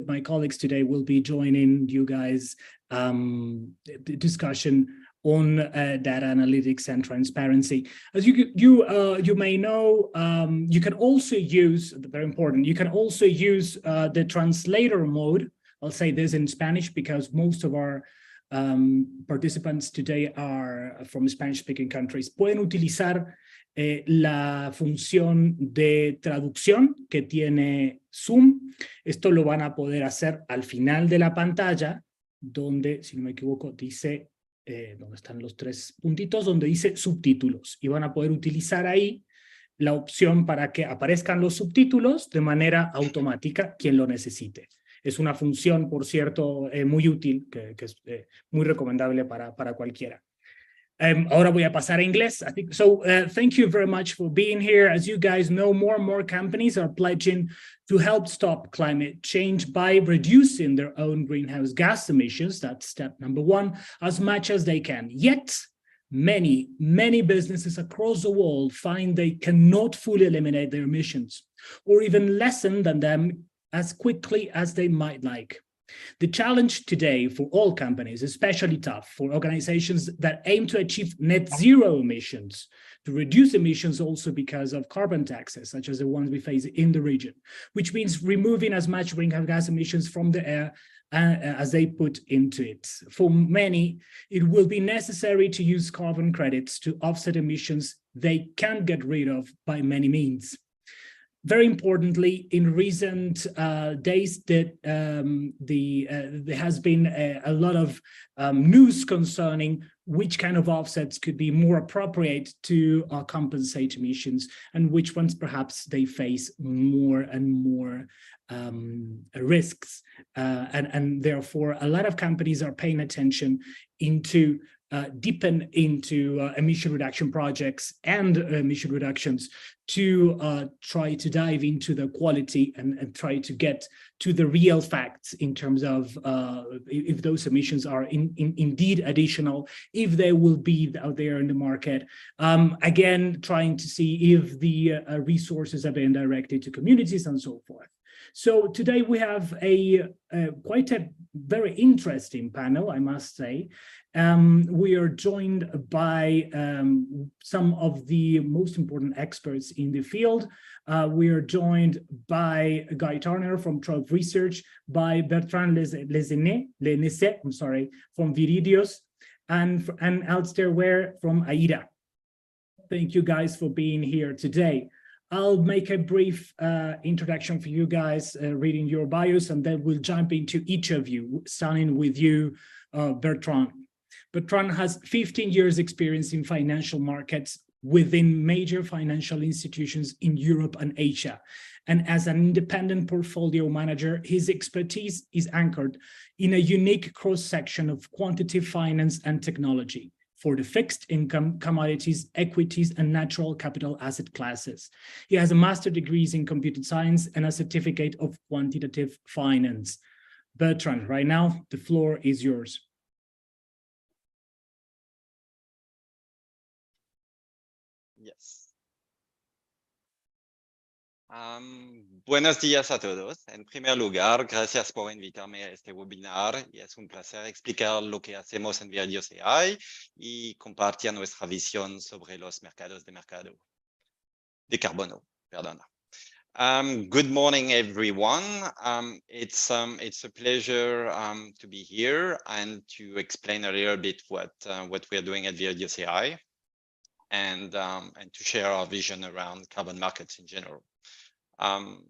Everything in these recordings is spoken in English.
with my colleagues today will be joining you guys discussion on data analytics and transparency. As you may know, you can also use, very important, you can also use the translator mode. I'll say this in Spanish because most of our participants today are from Spanish-speaking countries. Pueden utilizar la función de traducción que tiene Zoom. Esto lo van a poder hacer al final de la pantalla, donde, si no me equivoco, dice, donde están los tres puntitos, donde dice subtítulos. Y van a poder utilizar ahí la opción para que aparezcan los subtítulos de manera automática quien lo necesite. Es una función, por cierto, muy útil, que es muy recomendable para cualquiera. Ahora voy a pasar a inglés. I think, so thank you very much for being here. As you guys know, more and more companies are pledging to help stop climate change by reducing their own greenhouse gas emissions. That's step number one, as much as they can. Yet, many businesses across the world find they cannot fully eliminate their emissions or even lessen them as quickly as they might like. The challenge today for all companies, especially tough for organizations that aim to achieve net zero emissions, to reduce emissions also because of carbon taxes, such as the ones we face in the region, which means removing as much greenhouse gas emissions from the air as they put into it. For many, it will be necessary to use carbon credits to offset emissions they can't get rid of by many means. Very importantly, in recent days, there has been a lot of news concerning which kind of offsets could be more appropriate to compensate emissions and which ones perhaps they face more and more risks. And therefore, a lot of companies are paying attention into deepen into emission reduction projects and emission reductions to try to dive into the quality and try to get to the real facts in terms of if those emissions are indeed additional, if they will be out there in the market. Again, trying to see if the resources are being directed to communities and so forth. So today we have quite a very interesting panel, I must say. We are joined by some of the most important experts in the field. We are joined by Guy Turner from Trove Research, by Bertrand Lenesse, I'm sorry, from Viridios, and Alistair Ware from AIDA. Thank you guys for being here today. I'll make a brief introduction for you guys, reading your bios, and then we'll jump into each of you, starting with you, Bertrand. Bertrand has 15 years experience in financial markets within major financial institutions in Europe and Asia. And as an independent portfolio manager, his expertise is anchored in a unique cross-section of quantitative finance and technology for the fixed income, commodities, equities, and natural capital asset classes. He has a master's degree in computer science and a certificate of quantitative finance. Bertrand, right now, the floor is yours. Yes. Buenos días a todos. En primer lugar, gracias por invitarme a este webinar y es un placer explicar lo que hacemos en Viridios AI y compartir nuestra visión sobre los mercados de carbono. Perdón. Good morning, everyone. It's a pleasure to be here and to explain a little bit what we are doing at Viridios AI and to share our vision around carbon markets in general. I'm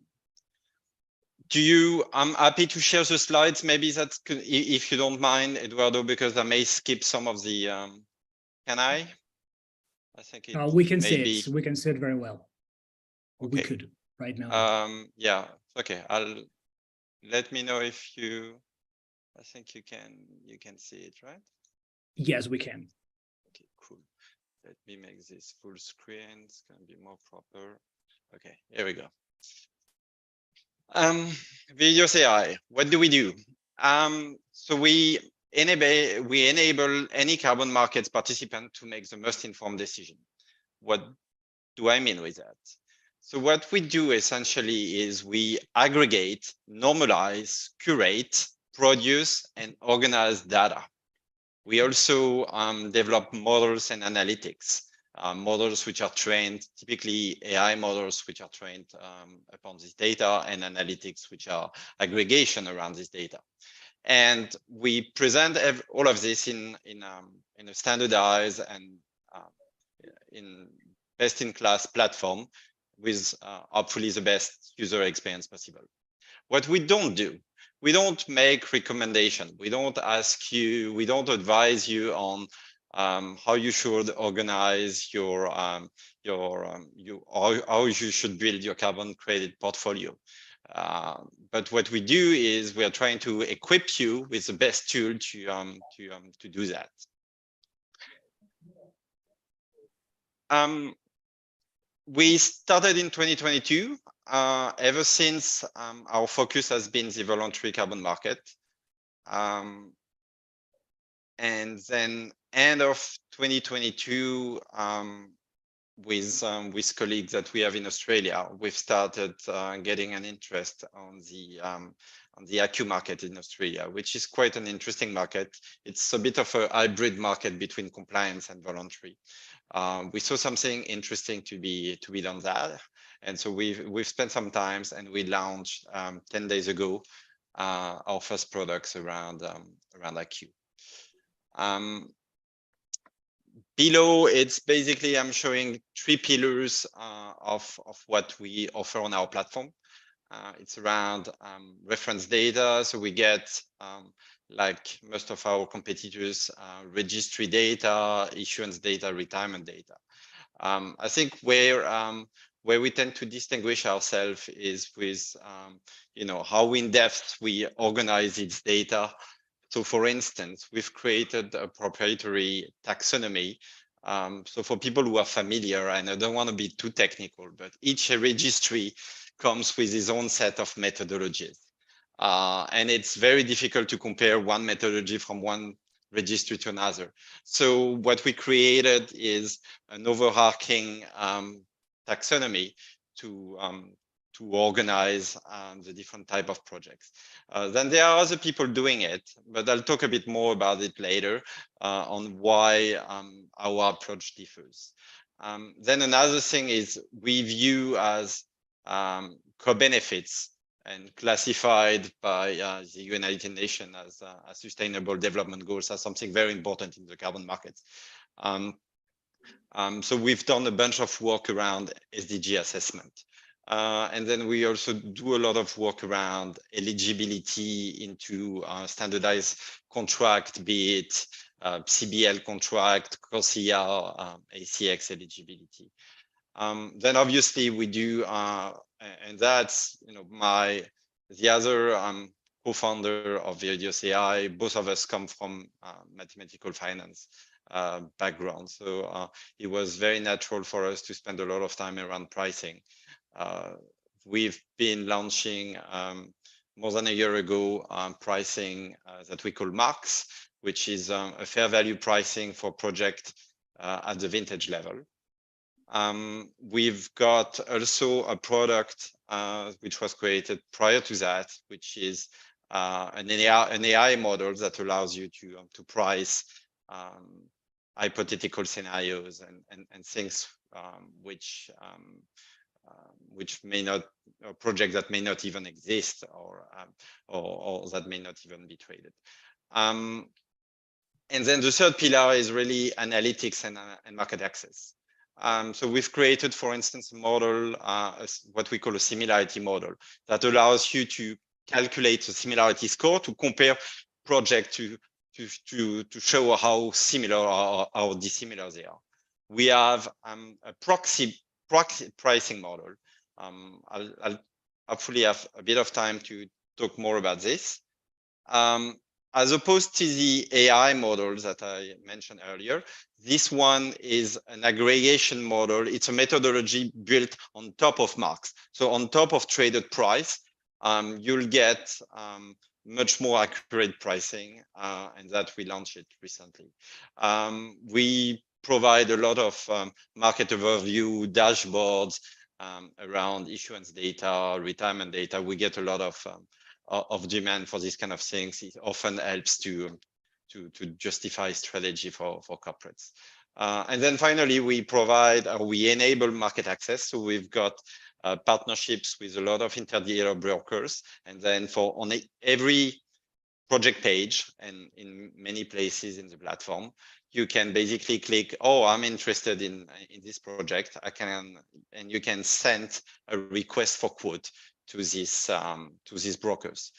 happy to share the slides. Maybe that's good, if you don't mind, Eduardo, because I may skip some of the. Can I? I think we can see it. We can see it very well. Okay. We could right now. Yeah. Okay. Let me know if you. I think you can see it, right? Yes, we can. Okay. Cool. Let me make this full screen. It's going to be more proper. Okay. Here we go. Viridios AI, what do we do? So we enable any carbon markets participant to make the most informed decision. What do I mean with that? So what we do essentially is we aggregate, normalize, curate, produce, and organize data. We also develop models and analytics, models which are trained, typically AI models which are trained upon this data, and analytics which are aggregation around this data. And we present all of this in a standardized and in best-in-class platform with hopefully the best user experience possible. What we don't do, we don't make recommendations. We don't ask you, we don't advise you on how you should organize your how you should build your carbon credit portfolio. But what we do is we are trying to equip you with the best tool to do that. We started in 2022. Ever since, our focus has been the voluntary carbon market. And then end of 2022, with colleagues that we have in Australia, we've started getting an interest on the ACCU market in Australia, which is quite an interesting market. It's a bit of a hybrid market between compliance and voluntary. We saw something interesting to be done there, and so we've spent some time, and we launched 10 days ago our first products around ACCU. Below, it's basically I'm showing 3 pillars of what we offer on our platform. It's around reference data, so we get like most of our competitors, registry data, issuance data, retirement data. I think where we tend to distinguish ourselves is with how in depth we organize its data. So for instance, we've created a proprietary taxonomy. So for people who are familiar, and I don't want to be too technical, but each registry comes with its own set of methodologies. And it's very difficult to compare one methodology from one registry to another. So what we created is an overarching taxonomy to organize the different type of projects. Then there are other people doing it, but I'll talk a bit more about it later on why our approach differs. Then another thing is we view as co-benefits and classified by the United Nations as Sustainable Development Goals as something very important in the carbon markets. So we've done a bunch of work around SDG assessment. And then we also do a lot of work around eligibility into standardized contract, be it CBL contract, CORSIA, ACX eligibility. Then obviously we do, and that's the other co-founder of Viridios AI. Both of us come from mathematical finance background, so it was very natural for us to spend a lot of time around pricing. We've been launching more than a year ago pricing that we call MARCS, which is a fair value pricing for project at the vintage level. We've got also a product which was created prior to that, which is an AI model that allows you to price hypothetical scenarios and things which may not, a project that may not even exist or that may not even be traded. And then the third pillar is really analytics and market access. So we've created, for instance, a model, what we call a similarity model, that allows you to calculate the similarity score to compare projects to show how similar or how dissimilar they are. We have a proxy pricing model. I'll hopefully have a bit of time to talk more about this. As opposed to the AI models that I mentioned earlier, this one is an aggregation model. It's a methodology built on top of MARCS. So on top of traded price, you'll get much more accurate pricing, and that we launched it recently. We provide a lot of market overview dashboards around issuance data, retirement data. We get a lot of demand for these kind of things. It often helps to justify strategy for corporates. And then finally, we provide or we enable market access. So we've got partnerships with a lot of interdealer brokers. And then on every project page and in many places in the platform, you can basically click, oh, I'm interested in this project. And you can send a request for quote to these brokers.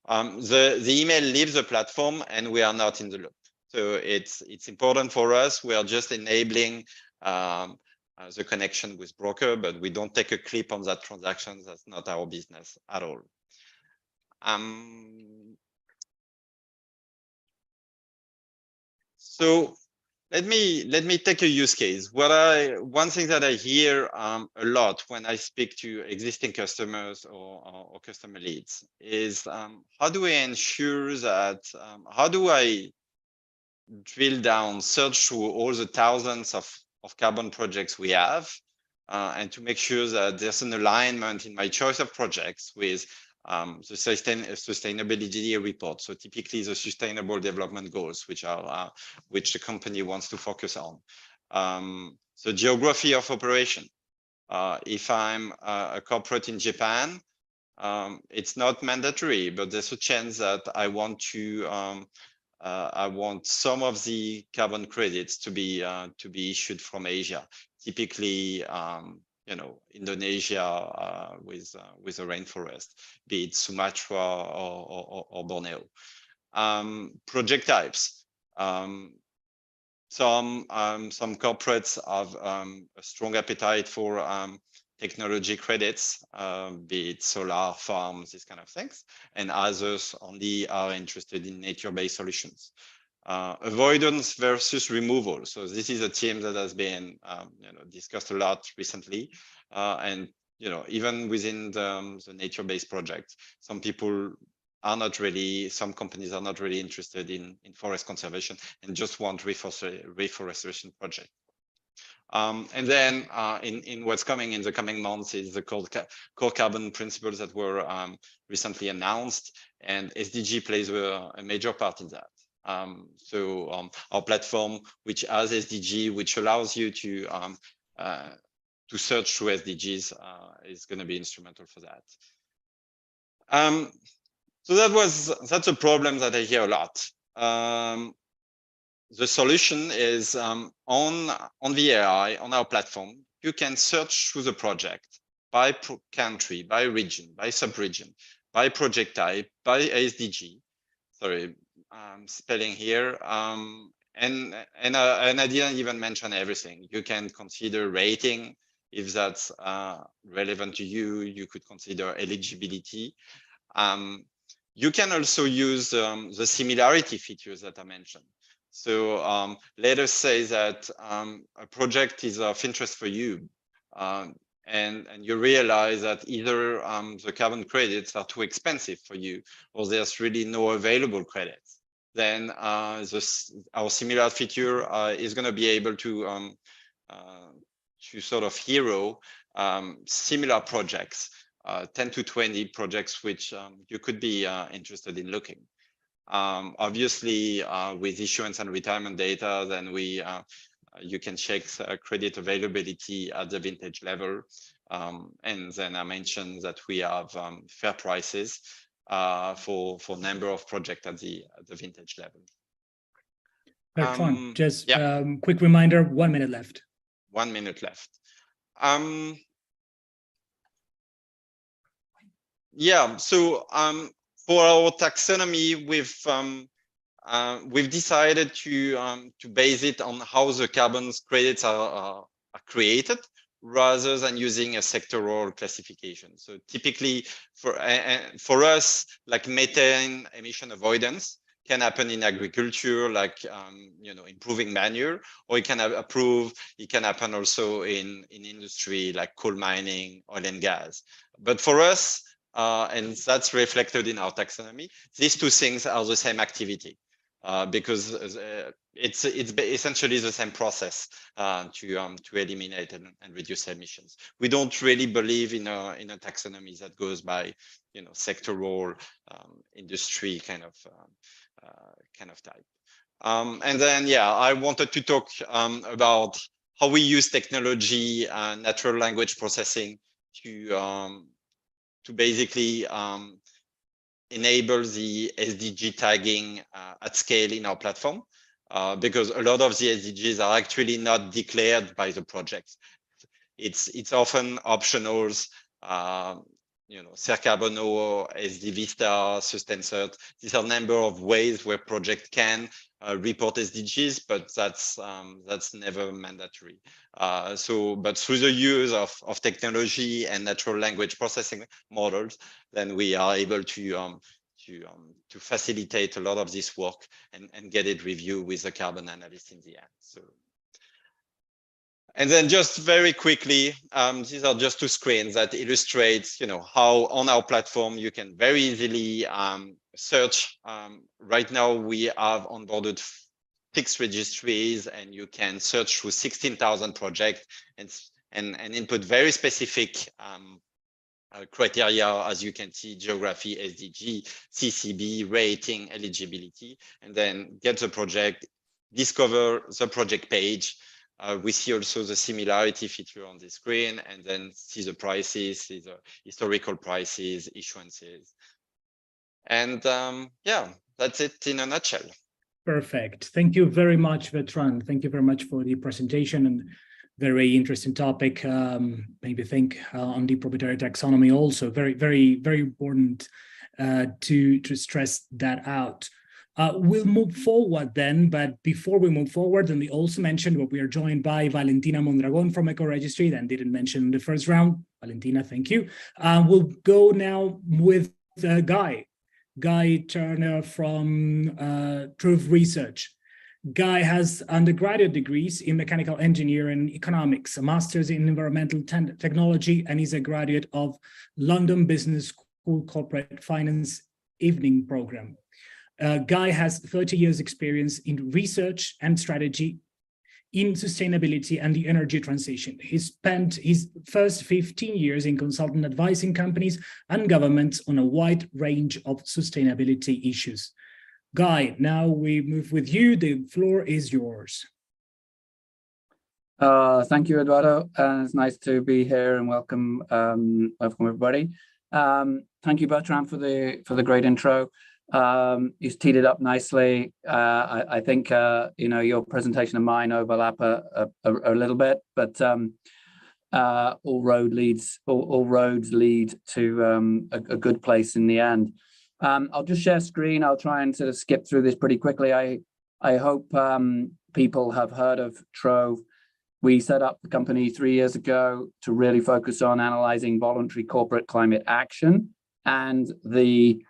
The email leaves the platform and we are not in the loop. So it's important for us. We are just enabling the connection with broker, but we don't take a clip on that transaction. That's not our business at all. So let me take a use case. One thing that I hear a lot when I speak to existing customers or customer leads is how do I ensure that how do I drill down, search through all the thousands of carbon projects we have, and to make sure that there's an alignment in my choice of projects with the sustainability report. So typically the sustainable development goals, which the company wants to focus on. The geography of operation. If I'm a corporate in Japan, it's not mandatory, but there's a chance that I want some of the carbon credits to be issued from Asia. Typically, Indonesia with a rainforest, be it Sumatra or Borneo. Project types. Some corporates have a strong appetite for technology credits, be it solar farms, these kind of things, and others only are interested in nature-based solutions. Avoidance versus removal. So this is a theme that has been discussed a lot recently, and even within the nature-based projects, some companies are not really interested in forest conservation and just want reforestation project. And then in what's coming in the coming months is the core carbon principles that were recently announced, and SDG plays a major part in that. Our platform, which has SDG, which allows you to search through SDGs, is going to be instrumental for that. So that's a problem that I hear a lot. The solution is on the AI, on our platform, you can search through the project by country, by region, by sub-region, by project type, by SDG. Sorry, spelling here. And I didn't even mention everything. You can consider rating if that's relevant to you. You could consider eligibility. You can also use the similarity features that I mentioned. So let us say that a project is of interest for you, and you realize that either the carbon credits are too expensive for you, or there's really no available credits. Then our similar feature is going to be able to sort of hero similar projects, 10 to 20 projects which you could be interested in looking. Obviously, with issuance and retirement data, then you can check credit availability at the vintage level. And then I mentioned that we have fair prices for number of projects at the vintage level. Bertrand, just quick reminder, 1 minute left. 1 minute left. So for our taxonomy, we've decided to base it on how the carbon credits are created, rather than using a sectoral classification. So typically, for us, like methane emission avoidance can happen in agriculture, like improving manure, or it can happen also in industry, like coal mining, oil and gas. But for us, and that's reflected in our taxonomy, these two things are the same activity. because it's essentially the same process to eliminate and reduce emissions. We don't really believe in a taxonomy that goes by, you know, sectoral, industry kind of type. And then, yeah, I wanted to talk about how we use technology and natural language processing to basically enable the SDG tagging at scale in our platform, because a lot of the SDGs are actually not declared by the projects. It's often optionals, you know, Cercarbono, SD Vista, SustainCert. These are a number of ways where projects can report SDGs, but that's never mandatory. But through the use of technology and natural language processing models, then we are able to facilitate a lot of this work and get it reviewed with the carbon analyst in the end. So. And then just very quickly, these are just two screens that illustrates, you know, how on our platform you can very easily search. Right now we have onboarded 6 registries, and you can search through 16,000 projects and input very specific criteria, as you can see: geography, SDG, CCB, rating, eligibility, and then get the project, discover the project page. We see also the similarity feature on the screen, and then see the prices, see the historical prices, issuances. And yeah, that's it in a nutshell. Perfect. Thank you very much, Bertrand. Thank you very much for the presentation, and very interesting topic. Maybe think on the proprietary taxonomy also very, very, very important to stress that out. We'll move forward then, but before we move forward, and we also mentioned what we are joined by Valentina Mondragon from EcoRegistry, that didn't mention in the first round. Valentina, thank you. We'll go now with Guy Turner from Truth Research. Guy has undergraduate degrees in mechanical engineering and economics, a master's in environmental technology, and is a graduate of London Business School Corporate Finance Evening Program. Guy has 30 years experience in research and strategy in sustainability and the energy transition. He spent his first 15 years in consulting, advising companies and governments on a wide range of sustainability issues. Guy, now we move with you. The floor is yours. Thank you, Eduardo. It's nice to be here, and welcome everybody. Thank you, Bertrand, for the great intro. You've teed it up nicely. I think you know, your presentation and mine overlap a little bit, but all roads lead to a good place in the end. I'll just share screen. I'll try and sort of skip through this pretty quickly. I hope people have heard of Trove. We set up the company 3 years ago to really focus on analyzing voluntary corporate climate action and the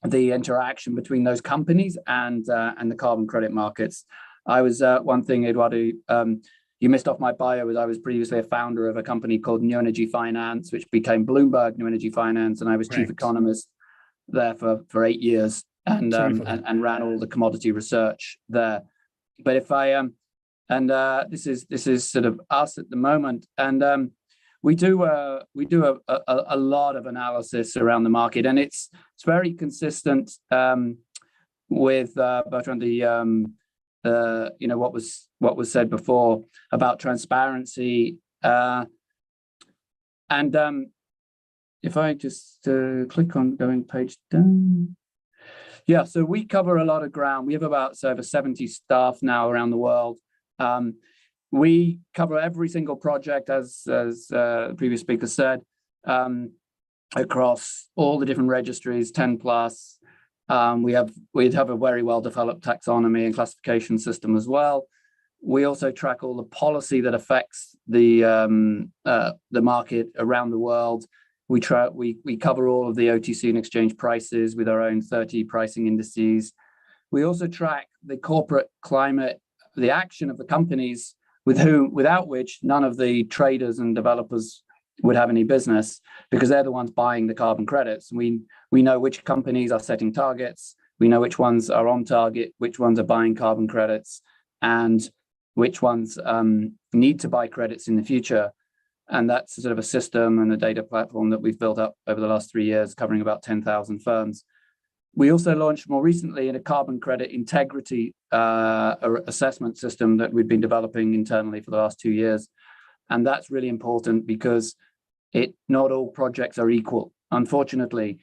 interaction between those companies and the carbon credit markets. I was one thing, Eduardo, you missed off my bio, was I was previously a founder of a company called New Energy Finance, which became Bloomberg New Energy Finance, and I was chief economist there for 8 years, and ran all the commodity research there. But if I this is sort of us at the moment, and we do a lot of analysis around the market, and it's very consistent with Bertrand, you know, what was said before about transparency, and if I just click on going page down. Yeah, so we cover a lot of ground. We have about over 70 staff now around the world. We cover every single project, as the previous speaker said, across all the different registries, 10 plus. We have a very well developed taxonomy and classification system as well. We also track all the policy that affects the market around the world. We cover all of the OTC and exchange prices with our own 30 pricing indices. We also track the corporate climate, the action of the companies without which none of the traders and developers would have any business, because they're the ones buying the carbon credits. We know which companies are setting targets, We know which ones are on target, which ones are buying carbon credits, and which ones need to buy credits in the future. And that's sort of a system and a data platform that we've built up over the last 3 years, covering about 10,000 firms. We also launched more recently in a carbon credit integrity assessment system that we've been developing internally for the last 2 years. And that's really important because not all projects are equal. Unfortunately,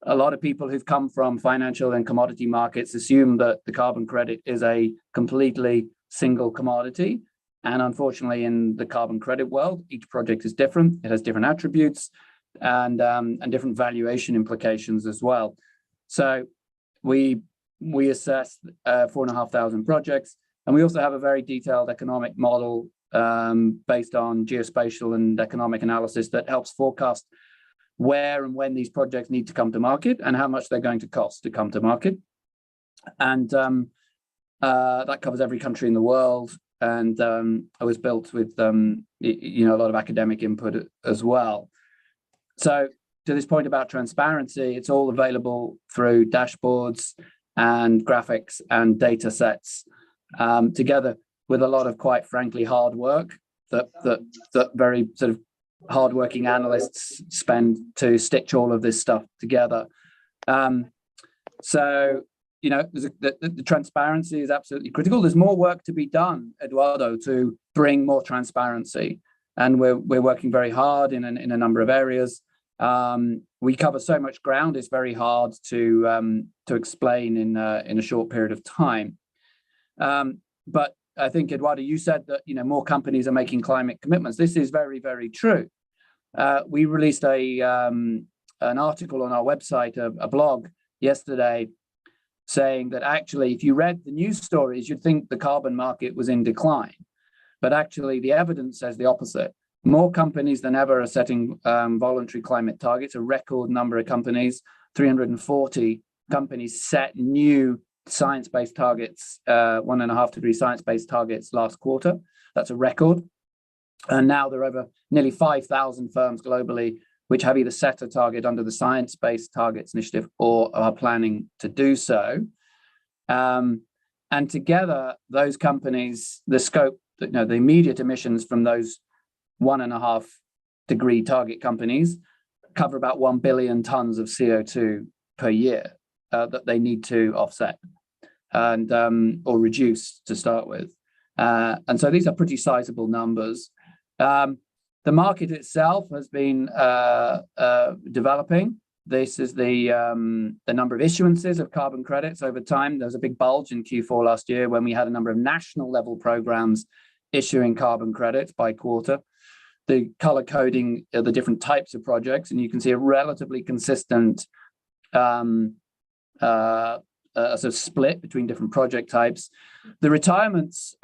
a lot of people who've come from financial and commodity markets assume that the carbon credit is a completely single commodity. And unfortunately, in the carbon credit world, each project is different. It has different attributes and different valuation implications as well. So we assess 4,500 projects, and we also have a very detailed economic model based on geospatial and economic analysis that helps forecast where and when these projects need to come to market and how much they're going to cost to come to market. And that covers every country in the world. And it was built with a lot of academic input as well. So to this point about transparency, it's all available through dashboards and graphics and data sets, together with a lot of, quite frankly, hard work that very sort of hardworking analysts spend to stitch all of this stuff together. The transparency is absolutely critical. There's more work to be done, Eduardo, to bring more transparency, and we're working very hard in a number of areas. We cover so much ground; it's very hard to explain in a short period of time. But I think, Eduardo, you said that more companies are making climate commitments. This is very, very true. We released an article on our website, a blog yesterday, saying that actually, if you read the news stories, you'd think the carbon market was in decline. But actually, the evidence says the opposite. More companies than ever are setting voluntary climate targets, a record number of companies. 340 companies set new science-based targets, 1.5 degree science-based targets last quarter. That's a record. And now there are over nearly 5,000 firms globally which have either set a target under the Science Based Targets Initiative or are planning to do so. And together, those companies, the scope, the immediate emissions from those 1.5 degree target companies cover about 1 billion tons of CO2 per year that they need to offset and or reduce to start with. And so these are pretty sizable numbers. The market itself has been developing. This is the number of issuances of carbon credits over time. There was a big bulge in Q4 last year when we had a number of national level programs issuing carbon credits by quarter. The color coding of the different types of projects, and you can see a relatively consistent sort of split between different project types. The retirements,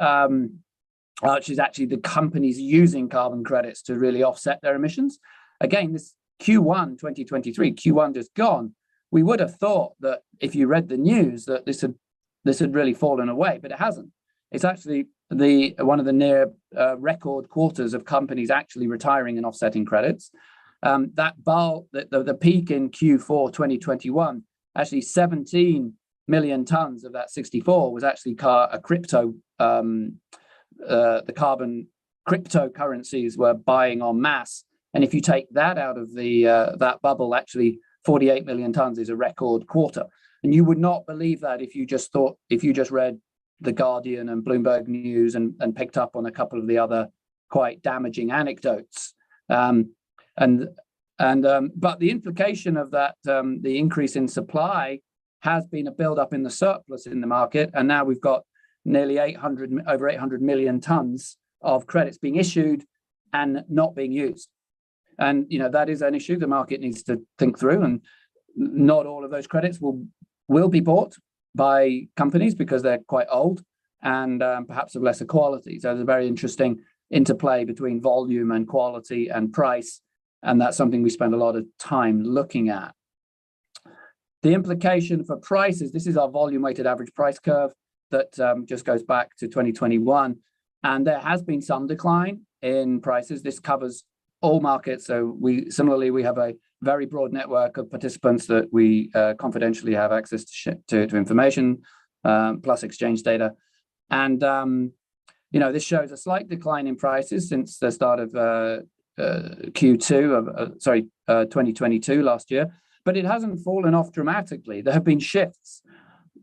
which is actually the companies using carbon credits to really offset their emissions. Again, this Q1 2023, Q1 just gone, we would have thought that if you read the news that this had really fallen away, but it hasn't. It's actually one of the near record quarters of companies actually retiring and offsetting credits. The peak in Q4 2021, actually 17 million tons of that 64 was actually a crypto. The carbon cryptocurrencies were buying en masse, and if you take that out of that bubble, actually 48 million tons is a record quarter. And you would not believe that if you just read The Guardian and Bloomberg News and picked up on a couple of the other quite damaging anecdotes. But the implication of that, the increase in supply, has been a build-up in the surplus in the market, and now we've got nearly over 800 million tons of credits being issued and not being used. And that is an issue the market needs to think through, and not all of those credits will be bought by companies because they're quite old and perhaps of lesser quality. So there's a very interesting interplay between volume and quality and price, and that's something we spend a lot of time looking at. The implication for prices, this is our volume weighted average price curve that just goes back to 2021, and there has been some decline in prices. This covers all markets. So we have a very broad network of participants that we confidentially have access to information, plus exchange data. And, this shows a slight decline in prices since the start of Q2 of 2022 last year, but it hasn't fallen off dramatically. There have been shifts.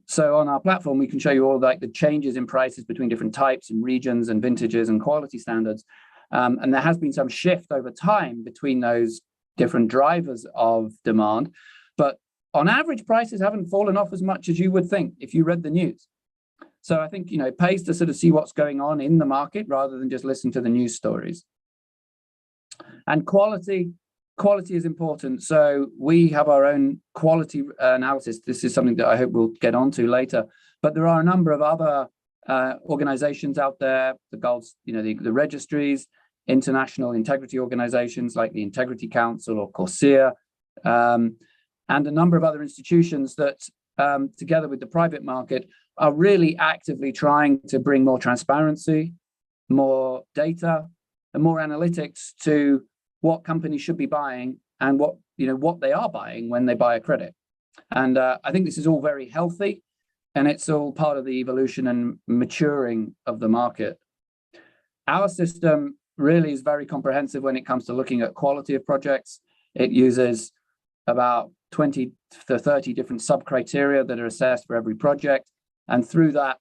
So on our platform, we can show you all like the changes in prices between different types and regions and vintages and quality standards. And there has been some shift over time between those different drivers of demand. But on average, prices haven't fallen off as much as you would think if you read the news. So I think, it pays to sort of see what's going on in the market rather than just listen to the news stories. And quality is important. So we have our own quality analysis. This is something that I hope we'll get onto later. But there are a number of other organizations out there, the registries, international integrity organizations like the Integrity Council or CORSIA, and a number of other institutions that, together with the private market, are really actively trying to bring more transparency, more data, and more analytics to what companies should be buying and what they are buying when they buy a credit. And I think this is all very healthy, and it's all part of the evolution and maturing of the market. Our system really is very comprehensive when it comes to looking at quality of projects. It uses about 20 to 30 different sub-criteria that are assessed for every project. And through that,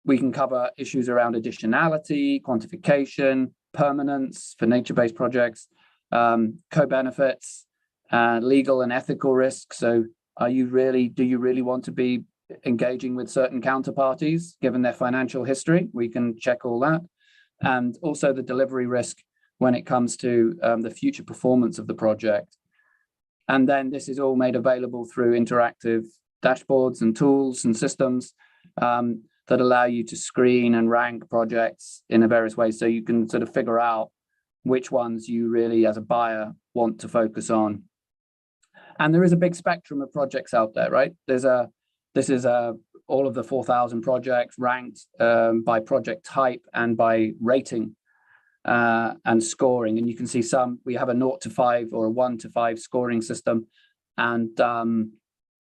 we can cover issues around additionality, quantification, permanence for nature-based projects, co-benefits, legal and ethical risks. So do you really want to be engaging with certain counterparties given their financial history? We can check all that. And also the delivery risk when it comes to the future performance of the project. And then this is all made available through interactive dashboards and tools and systems that allow you to screen and rank projects in a various ways. So you can sort of figure out which ones you really, as a buyer, want to focus on. And there is a big spectrum of projects out there, right? This is all of the 4,000 projects ranked by project type and by rating and scoring. And you can see we have a 0 to 5 or a 1 to 5 scoring system. And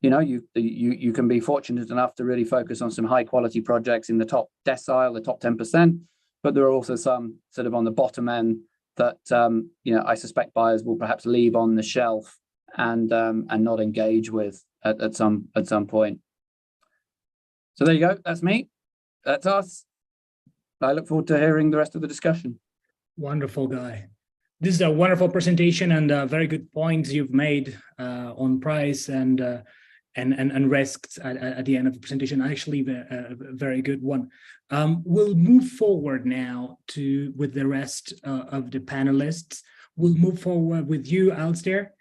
you can be fortunate enough to really focus on some high quality projects in the top decile, the top 10%. But there are also some sort of on the bottom end that I suspect buyers will perhaps leave on the shelf and not engage with at some point. So there you go. That's me. That's us. I look forward to hearing the rest of the discussion. Wonderful, Guy. This is a wonderful presentation and very good points you've made on price and risks at the end of the presentation. Actually, a very good one. We'll move forward now with the rest of the panelists. We'll move forward with you, Alistair.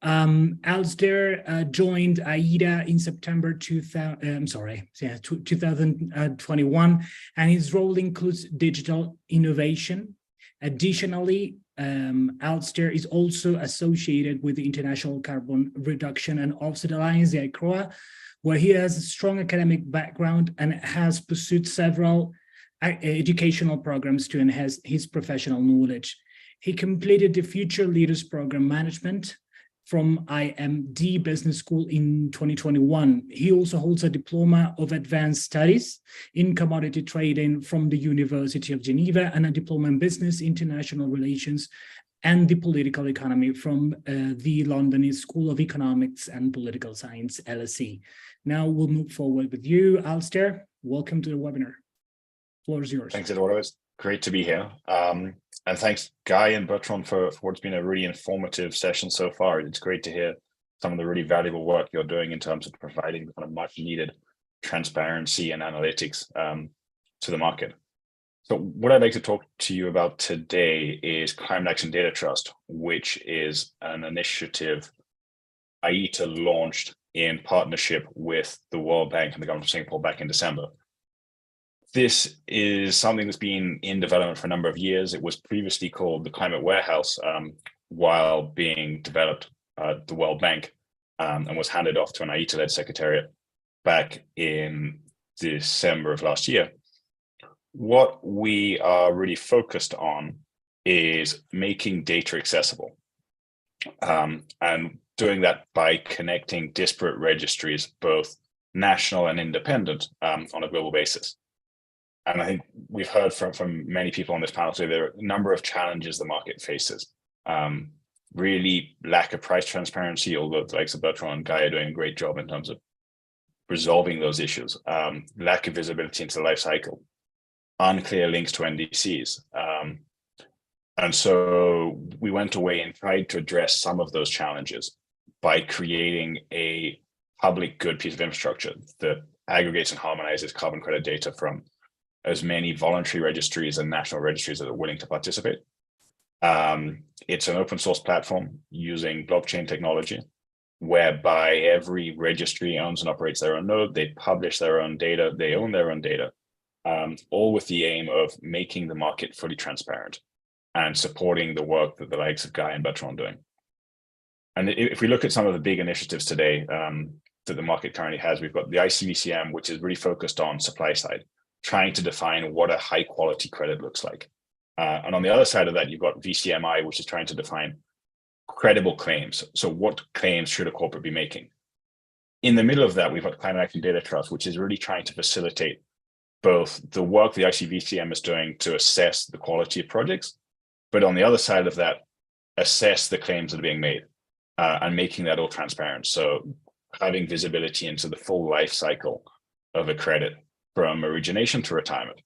Alistair joined AIDA in September 2021, and his role includes digital innovation. Additionally, Alistair is also associated with the International Carbon Reduction and Offset Alliance, the ICROA, where he has a strong academic background and has pursued several educational programs to enhance his professional knowledge. He completed the Future Leaders Program Management from IMD Business School in 2021. He also holds a Diploma of Advanced Studies in Commodity Trading from the University of Geneva and a Diploma in Business, International Relations and the Political Economy from the London School of Economics and Political Science, LSE. Now we'll move forward with you, Alistair. Welcome to the webinar. The floor is yours. Thanks, Eduardo. It's great to be here. And thanks, Guy and Bertrand, for what's been a really informative session so far. It's great to hear some of the really valuable work you're doing in terms of providing the kind of much needed transparency and analytics to the market. So what I'd like to talk to you about today is Climate Action Data Trust, which is an initiative AITA launched in partnership with the World Bank and the government of Singapore back in December. This is something that's been in development for a number of years. It was previously called the Climate Warehouse while being developed at the World Bank and was handed off to an AITA-led secretariat back in December of last year. What we are really focused on is making data accessible. And doing that by connecting disparate registries, both national and independent, on a global basis. And I think we've heard from many people on this panel today, there are a number of challenges the market faces. Really lack of price transparency, although the likes of Bertrand and Guy are doing a great job in terms of resolving those issues. Lack of visibility into the life cycle, unclear links to NDCs. And so we went away and tried to address some of those challenges by creating a public good piece of infrastructure that aggregates and harmonizes carbon credit data from as many voluntary registries and national registries that are willing to participate. It's an open source platform using blockchain technology, whereby every registry owns and operates their own node, they publish their own data, they own their own data, all with the aim of making the market fully transparent and supporting the work that the likes of Guy and Bertrand are doing. And if we look at some of the big initiatives today that the market currently has, we've got the ICVCM, which is really focused on supply side, trying to define what a high quality credit looks like. And on the other side of that, you've got VCMI, which is trying to define credible claims. So what claims should a corporate be making? In the middle of that, we've got Climate Action Data Trust, which is really trying to facilitate both the work the ICVCM is doing to assess the quality of projects, but on the other side of that, assess the claims that are being made and making that all transparent. So having visibility into the full life cycle of a credit from origination to retirement.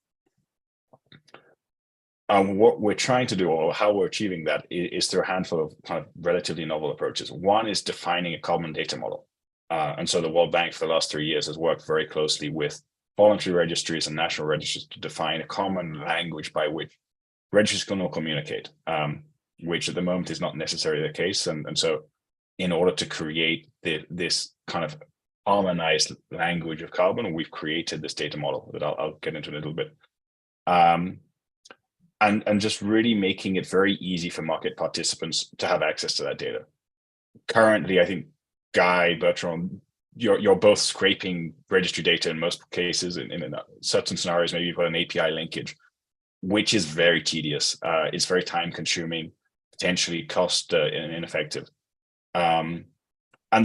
What we're trying to do, or how we're achieving that, is through a handful of kind of relatively novel approaches. One is defining a common data model. And so the World Bank for the last 3 years has worked very closely with voluntary registries and national registries to define a common language by which registries can all communicate, which at the moment is not necessarily the case. And so in order to create this kind of harmonized language of carbon, we've created this data model that I'll get into in a little bit. And just really making it very easy for market participants to have access to that data. Currently, I think Guy, Bertrand, you're both scraping registry data in most cases. In certain scenarios, maybe you've got an API linkage, which is very tedious. It's very time consuming, potentially cost and ineffective. And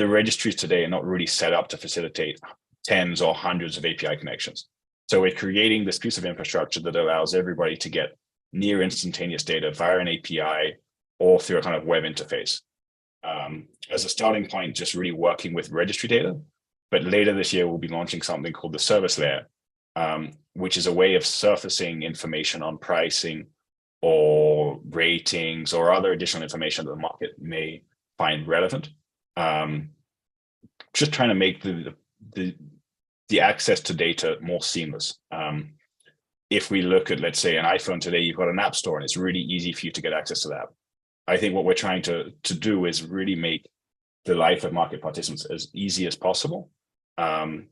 the registries today are not really set up to facilitate tens or hundreds of API connections. So we're creating this piece of infrastructure that allows everybody to get near instantaneous data via an API or through a kind of web interface. As a starting point, just really working with registry data. But later this year, we'll be launching something called the service layer, which is a way of surfacing information on pricing or ratings or other additional information that the market may find relevant. Just trying to make the access to data more seamless. If we look at, let's say, an iPhone today, you've got an app store and it's really easy for you to get access to that. I think what we're trying to do is really make the life of market participants as easy as possible. And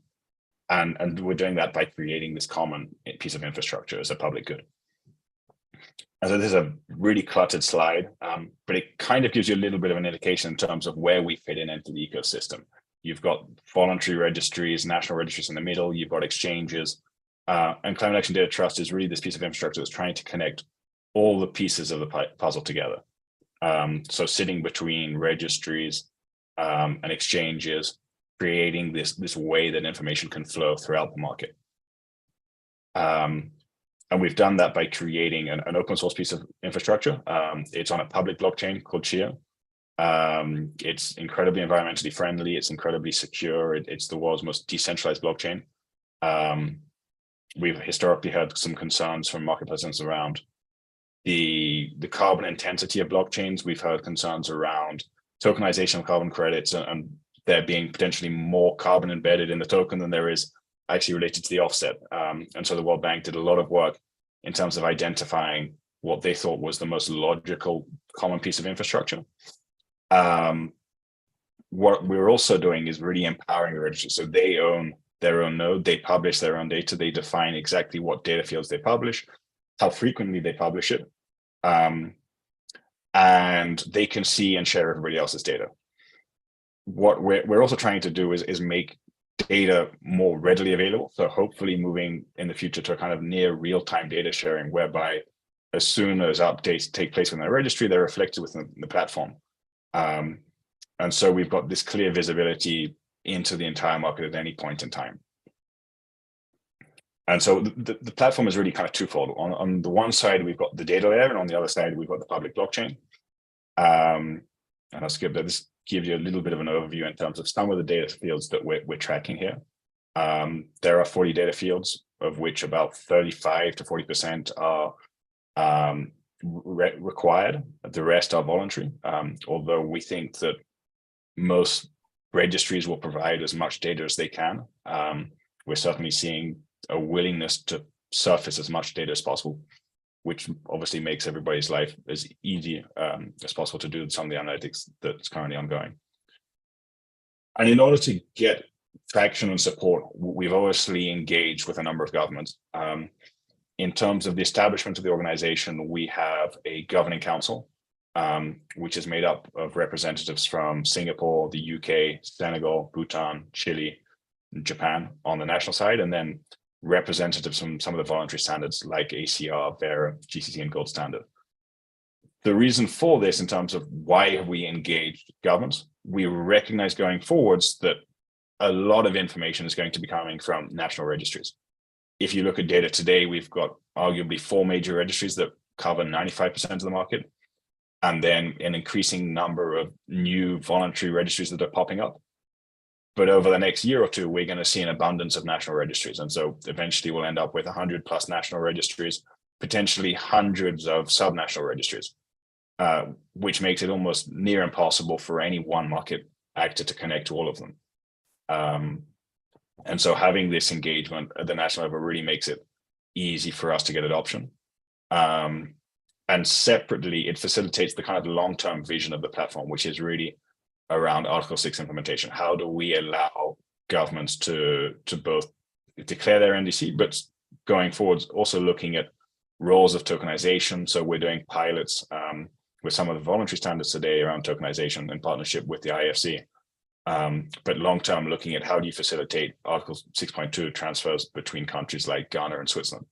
we're doing that by creating this common piece of infrastructure as a public good. And so this is a really cluttered slide, but it kind of gives you a little bit of an indication in terms of where we fit into the ecosystem. You've got voluntary registries, national registries in the middle, you've got exchanges, and Climate Action Data Trust is really this piece of infrastructure that's trying to connect all the pieces of the puzzle together. So sitting between registries and exchanges, creating this way that information can flow throughout the market. And we've done that by creating an open source piece of infrastructure. It's on a public blockchain called Chia. It's incredibly environmentally friendly. It's incredibly secure. It's the world's most decentralized blockchain. We've historically had some concerns from market participants around the carbon intensity of blockchains. We've heard concerns around tokenization of carbon credits and there being potentially more carbon embedded in the token than there is actually related to the offset. And so the World Bank did a lot of work in terms of identifying what they thought was the most logical common piece of infrastructure. What we're also doing is really empowering the registry. So they own their own node, they publish their own data, they define exactly what data fields they publish, how frequently they publish it, and they can see and share everybody else's data. What we're also trying to do is make data more readily available. So hopefully moving in the future to a kind of near real-time data sharing, whereby as soon as updates take place within the registry, they're reflected within the platform. And so we've got this clear visibility into the entire market at any point in time. And so the platform is really kind of twofold. On the one side, we've got the data layer, and on the other side, we've got the public blockchain. And I'll skip that. This gives you a little bit of an overview in terms of some of the data fields that we're tracking here. There are 40 data fields, of which about 35 to 40% are required. The rest are voluntary, although we think that most registries will provide as much data as they can. We're certainly seeing a willingness to surface as much data as possible, which obviously makes everybody's life as easy as possible to do some of the analytics that's currently ongoing. And in order to get traction and support, we've obviously engaged with a number of governments. In terms of the establishment of the organization, we have a governing council, which is made up of representatives from Singapore, the UK, Senegal, Bhutan, Chile, and Japan on the national side, and then representatives from some of the voluntary standards like ACR, VERA, GCC, and Gold Standard. The reason for this, in terms of why have we engaged governments, we recognize going forwards that a lot of information is going to be coming from national registries. If you look at data today, we've got arguably 4 major registries that cover 95% of the market, and then an increasing number of new voluntary registries that are popping up. But over the next year or two, we're going to see an abundance of national registries. And so eventually we'll end up with 100+ national registries, potentially hundreds of subnational registries, which makes it almost near impossible for any one market actor to connect to all of them. And so having this engagement at the national level really makes it easy for us to get adoption. And separately, it facilitates the kind of long-term vision of the platform, which is really around Article 6 implementation. How do we allow governments to both declare their NDC, but going forward, also looking at roles of tokenization. So we're doing pilots with some of the voluntary standards today around tokenization in partnership with the IFC. But long-term, looking at how do you facilitate Article 6.2 transfers between countries like Ghana and Switzerland.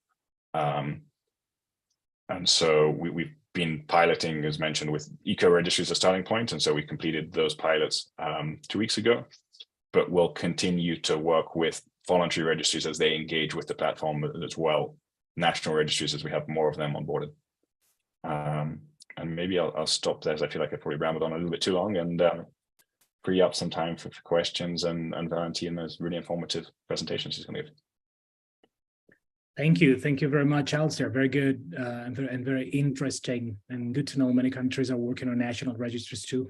And so we've been piloting, as mentioned, with eco-registries as a starting point. And so we completed those pilots 2 weeks ago, but we'll continue to work with voluntary registries as they engage with the platform as well, national registries as we have more of them onboarded. And maybe I'll stop there, as I feel like I probably rambled on a little bit too long, and free up some time for questions and Valentina's really informative presentation she's going to give. Thank you very much, Alistair. Very good and very interesting, and good to know many countries are working on national registries too.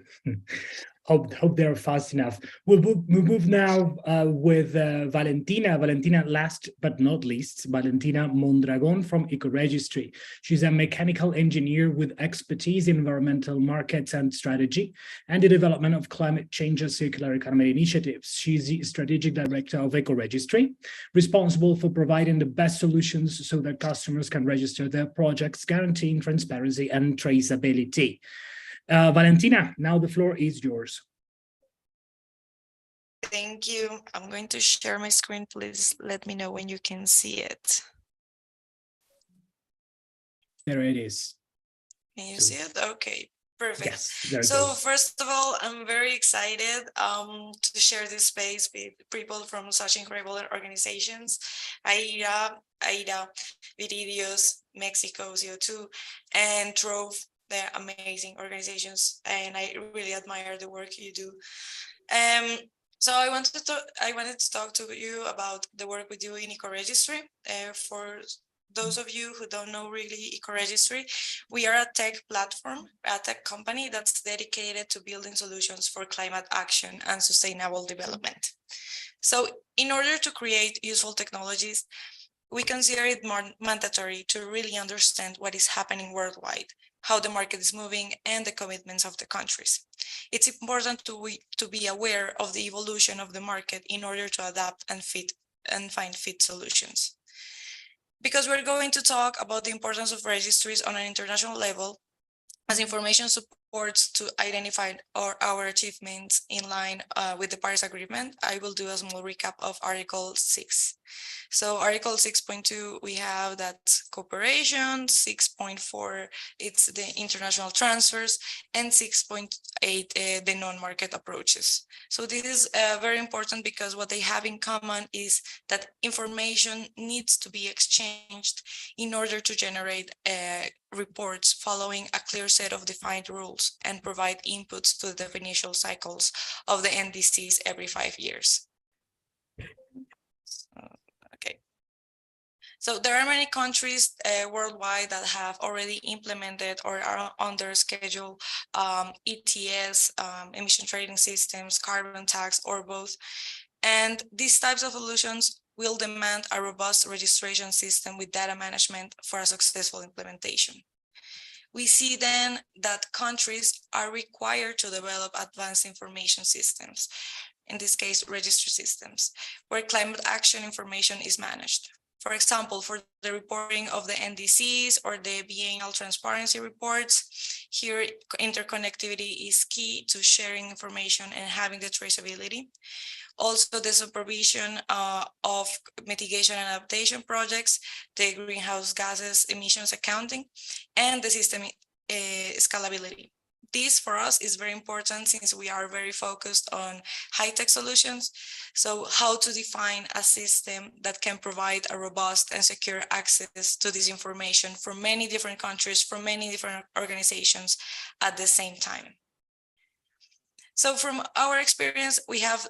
Hope they're fast enough. We'll move now with Valentina. Valentina, last but not least, Valentina Mondragon from Ecoregistry. She's a mechanical engineer with expertise in environmental markets and strategy and the development of climate change and circular economy initiatives. She's the strategic director of Ecoregistry, responsible for providing the best solutions so that customers can register their projects, guaranteeing transparency and traceability. Valentina, now the floor is yours. Thank you. I'm going to share my screen. Please let me know when you can see it. There it is. Can you see it? Okay, perfect. Yes, there it So goes. first of all, I'm very excited to share this space with people from such incredible organizations. AIRA, Viridios, Mexico, CO2, and Trove. They're amazing organizations, and I really admire the work you do. So I wanted to talk to you about the work we do in Ecoregistry. For those of you who don't know really Ecoregistry, we are a tech platform, a tech company that's dedicated to building solutions for climate action and sustainable development. So in order to create useful technologies, we consider it mandatory to really understand what is happening worldwide, how the market is moving, and the commitments of the countries. It's important to be aware of the evolution of the market in order to adapt and find fit solutions. Because we're going to talk about the importance of registries on an international level, as information supports to identify our achievements in line with the Paris Agreement, I will do a small recap of Article 6. So Article 6.2, we have that cooperation, 6.4, it's the international transfers, and 6.8, the non-market approaches. So this is very important because what they have in common is that information needs to be exchanged in order to generate reports following a clear set of defined rules and provide inputs to the definition cycles of the NDCs every 5 years. Okay. So there are many countries worldwide that have already implemented or are under schedule ETS, emission trading systems, carbon tax, or both. And these types of solutions will demand a robust registration system with data management for a successful implementation. We see then that countries are required to develop advanced information systems, in this case, registry systems, where climate action information is managed. For example, for the reporting of the NDCs or the biennial transparency reports, here interconnectivity is key to sharing information and having the traceability. Also, the supervision of mitigation and adaptation projects, the greenhouse gases emissions accounting, and the system scalability. This for us is very important since we are very focused on high-tech solutions. So how to define a system that can provide a robust and secure access to this information from many different countries, from many different organizations at the same time. So from our experience, we have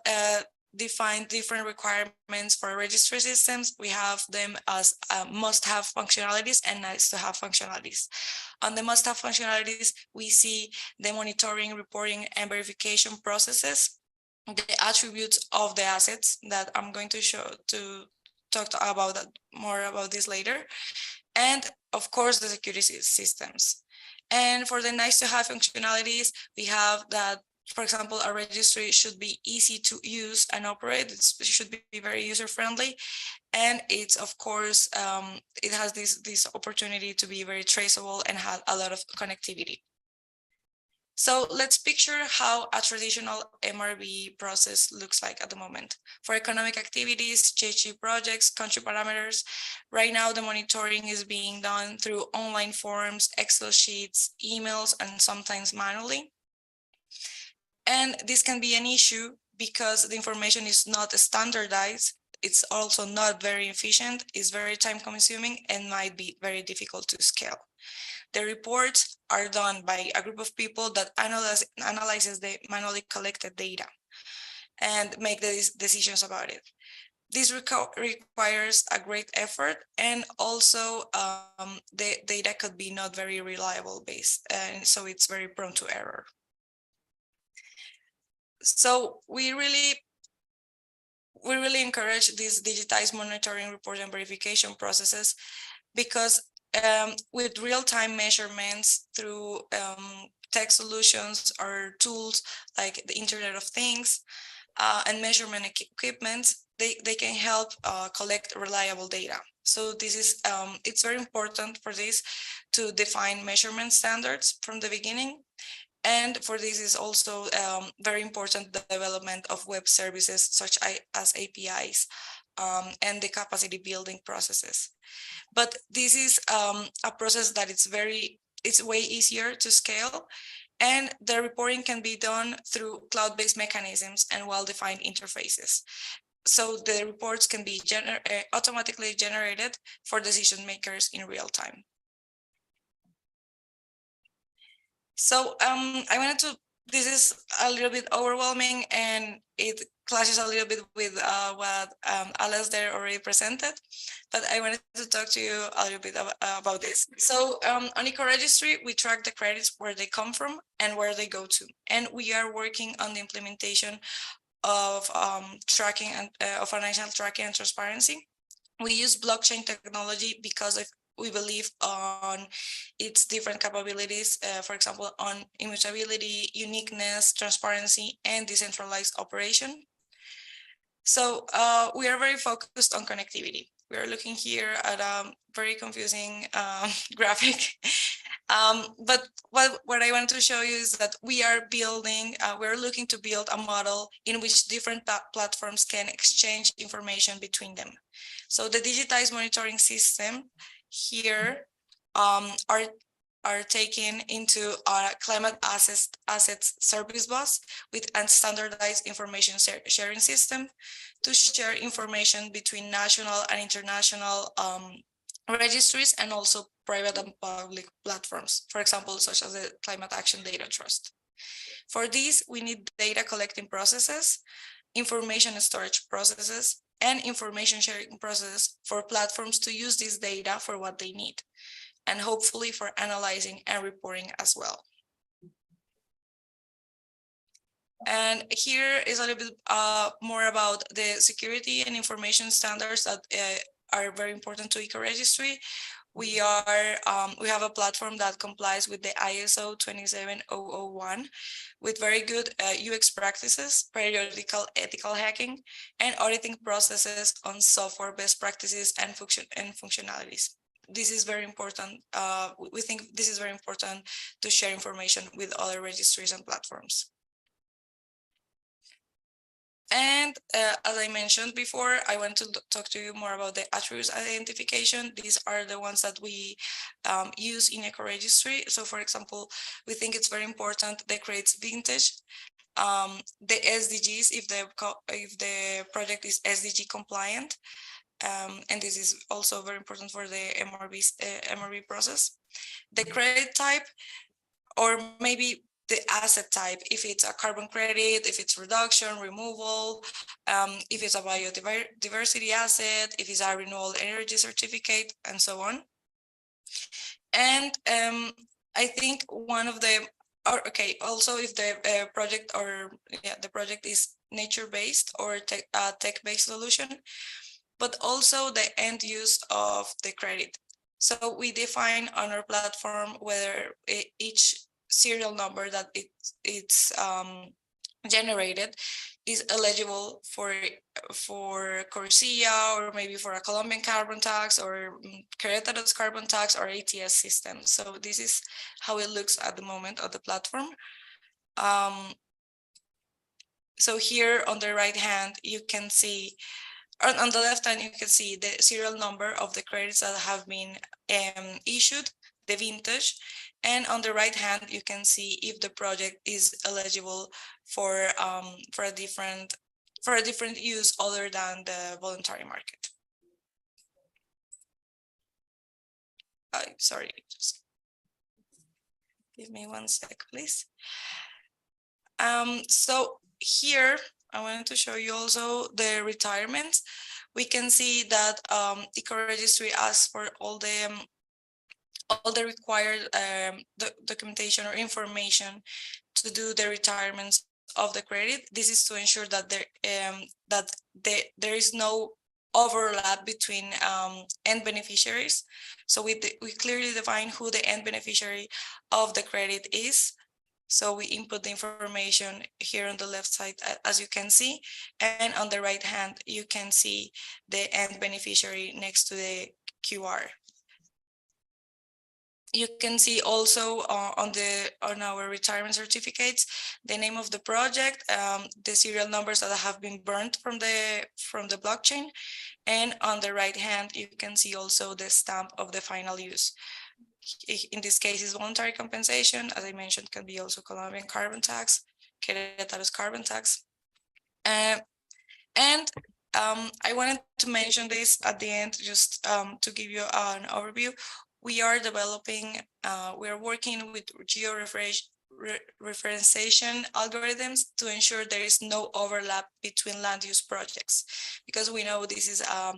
defined different requirements for registry systems. We have them as must-have functionalities and nice-to-have functionalities. On the must-have functionalities, we see the monitoring, reporting, and verification processes, the attributes of the assets that I'm going to talk about that more about this later, and of course the security systems. And for the nice-to-have functionalities, we have that, for example, a registry should be easy to use and operate. It should be very user-friendly. And it's, of course, it has this opportunity to be very traceable and have a lot of connectivity. So let's picture how a traditional MRV process looks like at the moment. For economic activities, GHG projects, country parameters, right now the monitoring is being done through online forms, Excel sheets, emails, and sometimes manually. And this can be an issue because the information is not standardized. It's also not very efficient, it's very time consuming, and might be very difficult to scale. The reports are done by a group of people that analyzes the manually collected data and make the decisions about it. This requires a great effort, and also the data could be not very reliable based, and so it's very prone to error. So we really encourage these digitized monitoring, report, and verification processes because with real-time measurements through tech solutions or tools like the Internet of Things and measurement equipment, they can help collect reliable data. So this is it's very important for this to define measurement standards from the beginning. And for this is also very important the development of web services such as APIs and the capacity building processes. But this is a process that it's way easier to scale, and the reporting can be done through cloud-based mechanisms and well-defined interfaces. So the reports can be automatically generated for decision makers in real time. So I wanted to, this is a little bit overwhelming and it clashes a little bit with what Alasdair already presented, but I wanted to talk to you a little bit about this. So on EcoRegistry, we track the credits where they come from and where they go to. And we are working on the implementation of tracking and of financial tracking and transparency. We use blockchain technology because we believe on its different capabilities, for example, on immutability, uniqueness, transparency, and decentralized operation. So we are very focused on connectivity. We are looking here at a very confusing graphic. But what I want to show you is that we are building, we're looking to build a model in which different platforms can exchange information between them. So the digitized monitoring system here are taken into a climate assets service bus with a standardized information sharing system to share information between national and international registries and also private and public platforms, for example, such as the Climate Action Data Trust. For this, we need data collecting processes, information storage processes, and information sharing processes for platforms to use this data for what they need, and hopefully for analyzing and reporting as well. And here is a little bit more about the security and information standards that are very important to Ecoregistry. We have a platform that complies with the ISO 27001 with very good UX practices, periodical ethical hacking, and auditing processes on software best practices and functionalities. This is very important. We think this is very important to share information with other registries and platforms. And as I mentioned before, I want to talk to you more about the attributes identification. These are the ones that we use in Ecoregistry. So for example, we think it's very important that creates vintage, the SDGs if the project is SDG compliant. And this is also very important for the MRV process. The credit type, or maybe the asset type, if it's a carbon credit, if it's reduction, removal, if it's a biodiversity asset, if it's a renewable energy certificate, and so on. And I think one of the, also if the project the project is nature-based or tech-based solution, but also the end use of the credit. So we define on our platform whether each serial number that it's generated is eligible for CORSIA, or maybe for a Colombian carbon tax, or Querétaro's carbon tax, or ATS system. So this is how it looks at the moment of the platform. So here on the right hand, you can see, on the left hand, you can see the serial number of the credits that have been issued, the vintage, and on the right hand, you can see if the project is eligible for a different use other than the voluntary market. Sorry, just give me 1 sec, please. So here I wanted to show you also the retirements. We can see that Ecoregistry asks for all the required documentation or information to do the retirements of the credit. This is to ensure that there is no overlap between end beneficiaries. So we clearly define who the end beneficiary of the credit is. So we input the information here on the left side, as you can see, and on the right hand, you can see the end beneficiary next to the QR. You can see also on our retirement certificates the name of the project, the serial numbers that have been burned from the blockchain, and on the right hand you can see also the stamp of the final use. In this case, is voluntary compensation, as I mentioned, can be also Colombian carbon tax, Querétaro's carbon tax, and I wanted to mention this at the end just to give you an overview. We are developing, we are working with georeferencing algorithms to ensure there is no overlap between land use projects, because we know this is a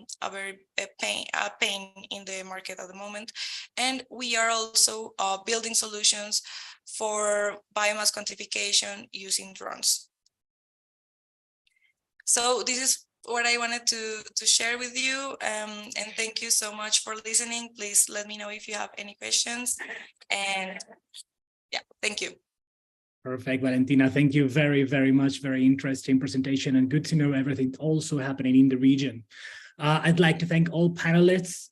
pain in the market at the moment. And we are also building solutions for biomass quantification using drones. So this is what I wanted to share with you, and thank you so much for listening. Please let me know if you have any questions, and yeah, thank you. Perfect, Valentina. Thank you very, very much. Very interesting presentation, and good to know everything also happening in the region. I'd like to thank all panelists.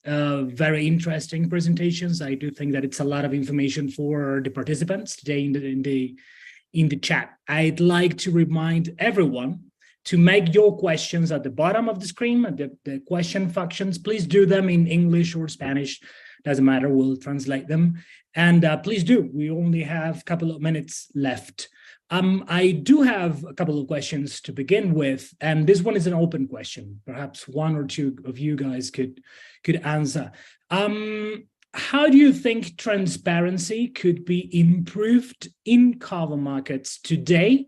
Very interesting presentations. I do think that it's a lot of information for the participants today in the chat. I'd like to remind everyone to make your questions at the bottom of the screen, at the question functions. Please do them in English or Spanish. Doesn't matter, we'll translate them. And please do, we only have a couple of minutes left. I do have a couple of questions to begin with, and this one is an open question. Perhaps one or two of you guys could answer. How do you think transparency could be improved in carbon markets today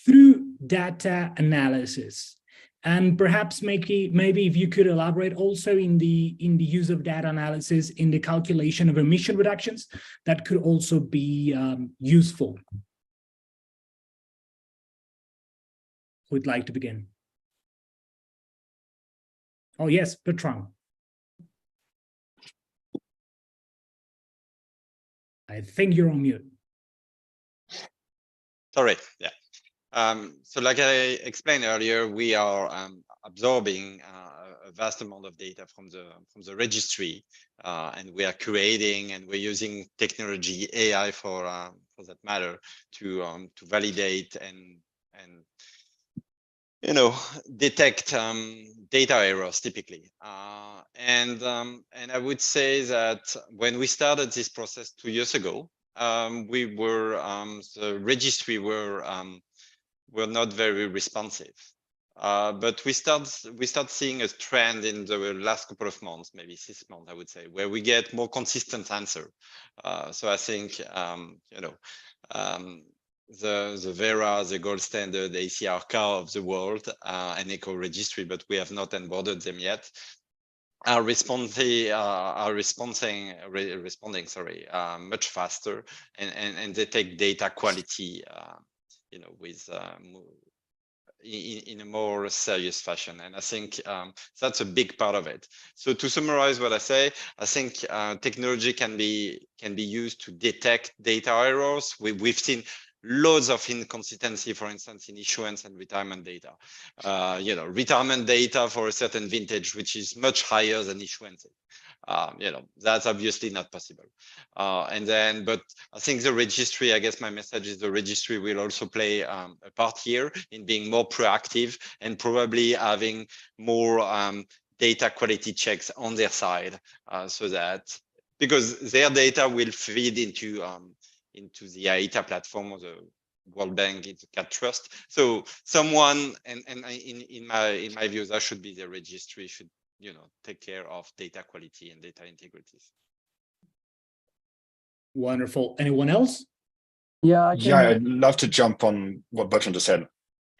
through data analysis? And perhaps maybe if you could elaborate also in the use of data analysis in the calculation of emission reductions, that could also be useful. Who'd like to begin? Oh yes, Bertrand. I think you're on mute. Sorry, yeah. So like I explained earlier, we are absorbing a vast amount of data from the registry, and we are creating and we're using technology, AI for that matter, to validate and detect data errors typically. And I would say that when we started this process 2 years ago, the registry were not very responsive. But we start seeing a trend in the last couple of months, maybe 6 months, I would say, where we get more consistent answer. So I think the Verra, the gold standard ACR car of the world, and Eco Registry, but we have not onboarded them yet, are responding much faster, and they take data quality with in a more serious fashion. And I think that's a big part of it. So to summarize what I say, I think technology can be used to detect data errors. We've seen loads of inconsistency, for instance, in issuance and retirement data. Retirement data for a certain vintage, which is much higher than issuance. That's obviously not possible. But I think the registry, I guess my message is the registry will also play a part here in being more proactive and probably having more data quality checks on their side, so that, because their data will feed into the AITA platform or the World Bank, into CAT Trust. So someone, and in my view, that should be the registry, should take care of data quality and data integrity. Wonderful. Anyone else? Yeah, I'd love to jump on what Bertrand just said.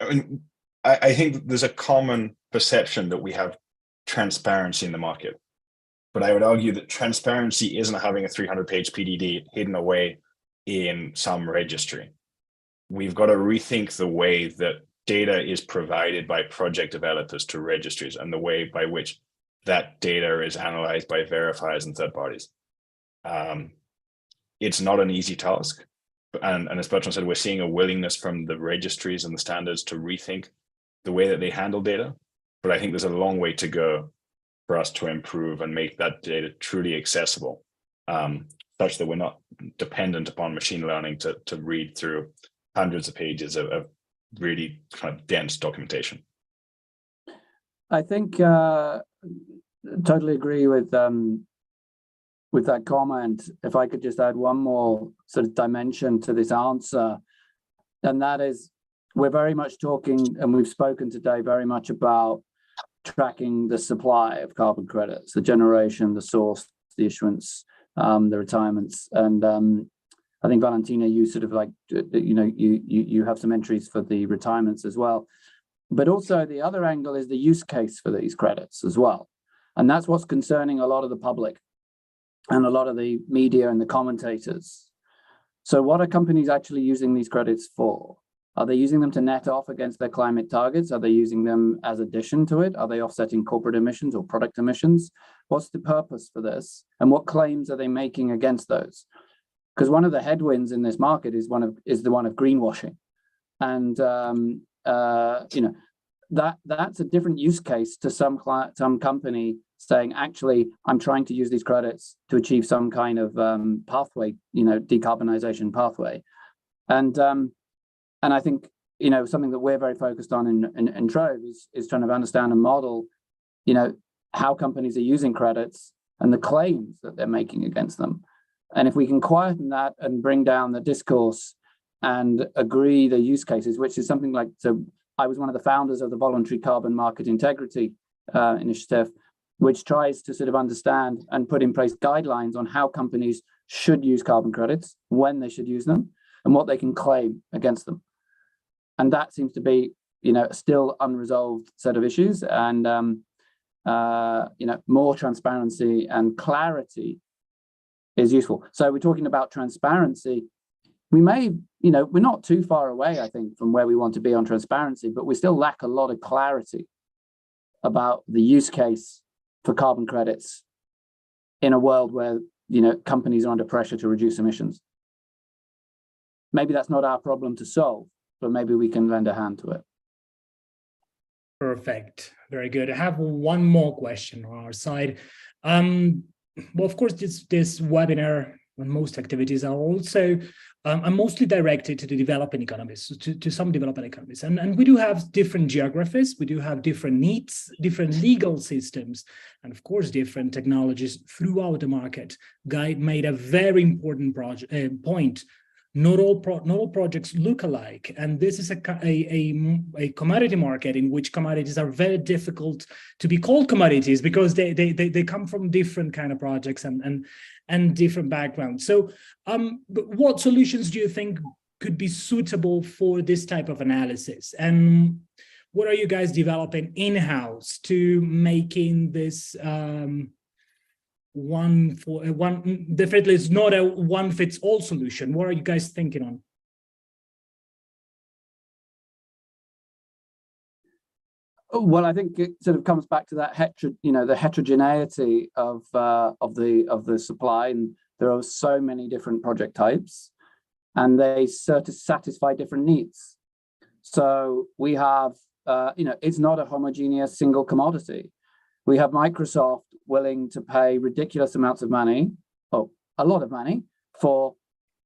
I mean, I think there's a common perception that we have transparency in the market, but I would argue that transparency isn't having a 300-page PDD hidden away in some registry. We've got to rethink the way that data is provided by project developers to registries and the way by which that data is analyzed by verifiers and third parties. It's not an easy task. And as Bertrand said, we're seeing a willingness from the registries and the standards to rethink the way that they handle data. But I think there's a long way to go for us to improve and make that data truly accessible, such that we're not dependent upon machine learning to read through hundreds of pages of really kind of dense documentation. I think totally agree with that comment. If I could just add one more sort of dimension to this answer, and that is, we're very much talking, and we've spoken today very much about tracking the supply of carbon credits, the generation, the source, the issuance, the retirements. And I think, Valentina, you sort of like, you have some entries for the retirements as well. But also the other angle is the use case for these credits as well. And that's what's concerning a lot of the public and a lot of the media and the commentators. So what are companies actually using these credits for? Are they using them to net off against their climate targets? Are they using them as addition to it? Are they offsetting corporate emissions or product emissions? What's the purpose for this? And what claims are they making against those? Because one of the headwinds in this market is the one of greenwashing. And that's a different use case to some company saying, actually, I'm trying to use these credits to achieve some kind of pathway, decarbonization pathway. And I think, something that we're very focused on in Trove is trying to understand and model, how companies are using credits and the claims that they're making against them. And if we can quieten that and bring down the discourse and agree the use cases, which is something like, so I was one of the founders of the Voluntary Carbon Market Integrity Initiative, which tries to sort of understand and put in place guidelines on how companies should use carbon credits, when they should use them, and what they can claim against them. And that seems to be, still unresolved set of issues. And more transparency and clarity is useful. So we're talking about transparency. We may, we're not too far away, I think, from where we want to be on transparency, but we still lack a lot of clarity about the use case for carbon credits in a world where, companies are under pressure to reduce emissions. Maybe that's not our problem to solve, but maybe we can lend a hand to it. Perfect. Very good. I have one more question on our side. Well, of course, this webinar and most activities are also are mostly directed to the developing economies, to some developing economies. And we do have different geographies, we do have different needs, different legal systems, and of course, different technologies throughout the market. Guy made a very important point. Not all projects look alike, and this is a commodity market in which commodities are very difficult to be called commodities because they come from different kind of projects and different backgrounds. So, what solutions do you think could be suitable for this type of analysis, and what are you guys developing in-house to making this? Definitely it's not a one-fits-all solution. What are you guys thinking on? Well, I think it sort of comes back to that the heterogeneity of the supply, and there are so many different project types, and they satisfy different needs. So we have it's not a homogeneous single commodity. We have Microsoft willing to pay ridiculous amounts of money, or a lot of money, for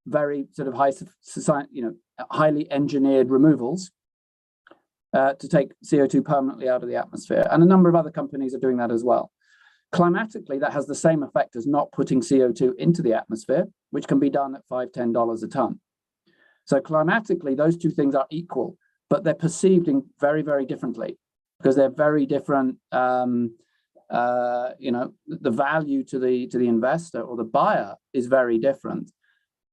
very sort of highly engineered removals to take CO2 permanently out of the atmosphere. And a number of other companies are doing that as well. Climatically, that has the same effect as not putting CO2 into the atmosphere, which can be done at $5, $10 a ton. So climatically, those two things are equal, but they're perceived in very, very differently because they're very different. The value to the investor or the buyer is very different.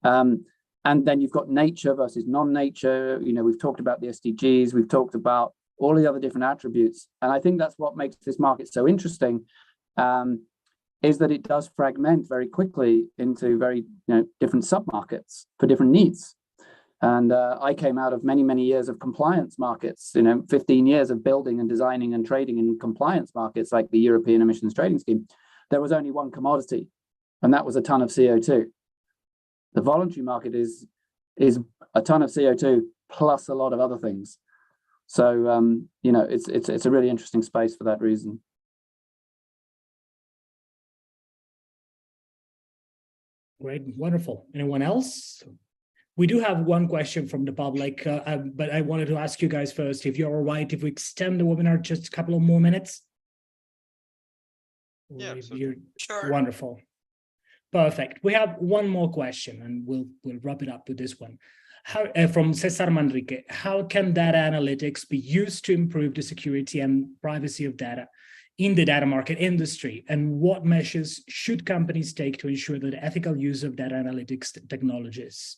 And then you've got nature versus non-nature. We've talked about the SDGs, we've talked about all the other different attributes. And I think that's what makes this market so interesting, is that it does fragment very quickly into very different sub-markets for different needs. And I came out of many, many years of compliance markets, 15 years of building and designing and trading in compliance markets like the European Emissions Trading Scheme. There was only one commodity, and that was a ton of CO2. The voluntary market is a ton of CO2 plus a lot of other things. So, it's a really interesting space for that reason. Great, wonderful. Anyone else? We do have one question from the public, but I wanted to ask you guys first, if you're all right, if we extend the webinar just a couple of more minutes. Yeah, sure. Wonderful. Perfect. We have one more question, and we'll wrap it up with this one. From Cesar Manrique, how can data analytics be used to improve the security and privacy of data in the data market industry? And what measures should companies take to ensure the ethical use of data analytics technologies?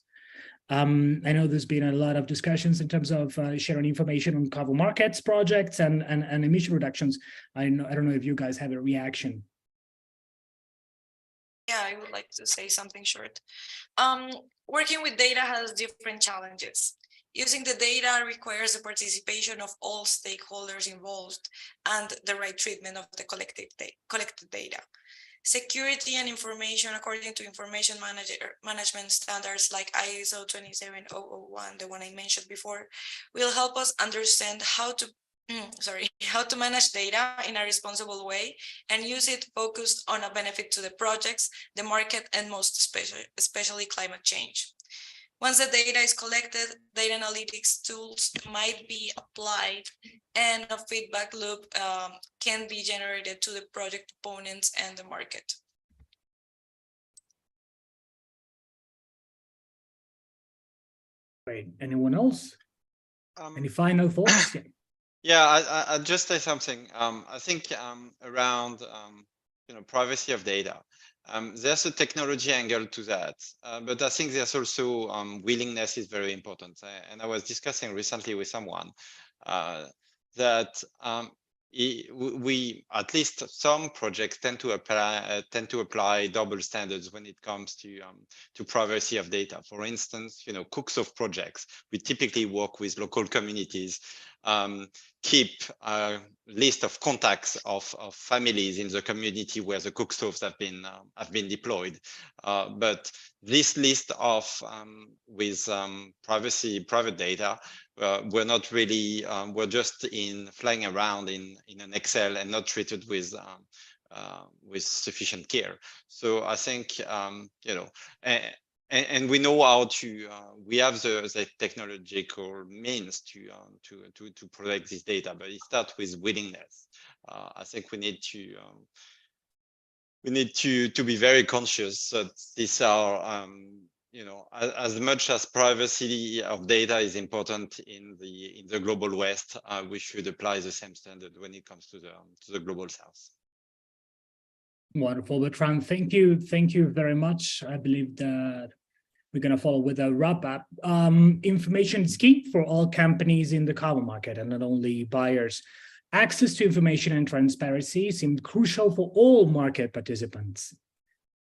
I know there's been a lot of discussions in terms of sharing information on carbon markets projects and emission reductions. I don't know if you guys have a reaction. Yeah, I would like to say something short. Working with data has different challenges. Using the data requires the participation of all stakeholders involved and the right treatment of the collected data. Security and information according to information management standards like ISO 27001, the one I mentioned before, will help us understand how to how to manage data in a responsible way and use it focused on a benefit to the projects, the market, and most especially climate change. Once the data is collected, data analytics tools might be applied and a feedback loop can be generated to the project opponents and the market. Great. Anyone else? Any final thoughts? Yeah, I'll just say something. I think around privacy of data. There's a technology angle to that, but I think there's also willingness is very important. And I was discussing recently with someone that we at least some projects tend to apply double standards when it comes to privacy of data. For instance, Cooksoft projects, we typically work with local communities, keep a list of contacts of families in the community where the Cookstoves have been deployed. But this list of with private data, we're not really, we're just flying around in an Excel and not treated with sufficient care. So I think, and we know how to, we have the technological means to protect this data, but it starts with willingness. I think we need to be very conscious that these are, as much as privacy of data is important in the global West, we should apply the same standard when it comes to the global South. Wonderful, Bertrand. Thank you very much. I believe that we're going to follow with a wrap-up. Information is key for all companies in the carbon market and not only buyers. Access to information and transparency seem crucial for all market participants.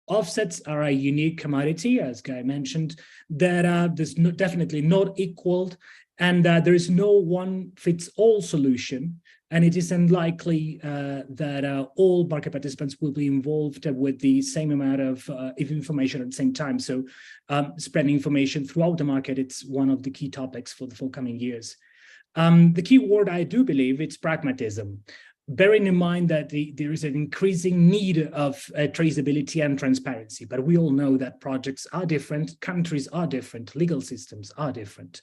Offsets are a unique commodity, as Guy mentioned, that there's definitely not equaled, and there is no one-fits-all solution. And it is unlikely that all market participants will be involved with the same amount of information at the same time. So spreading information throughout the market, it's one of the key topics for the forthcoming years. The key word, I do believe, it's pragmatism. Bearing in mind that there is an increasing need of traceability and transparency, but we all know that projects are different, countries are different, legal systems are different.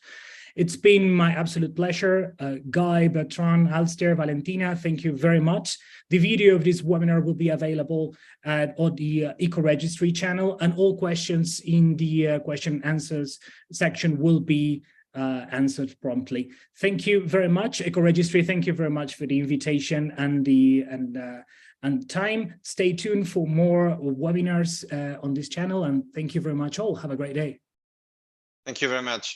It's been my absolute pleasure. Guy, Bertrand, Alistair, Valentina, thank you very much. The video of this webinar will be available on the Eco-Registry channel, and all questions in the question and answers section will be answered promptly. Thank you very much, Eco-Registry. Thank you very much for the invitation and time. Stay tuned for more webinars on this channel, and thank you very much all. Have a great day. Thank you very much.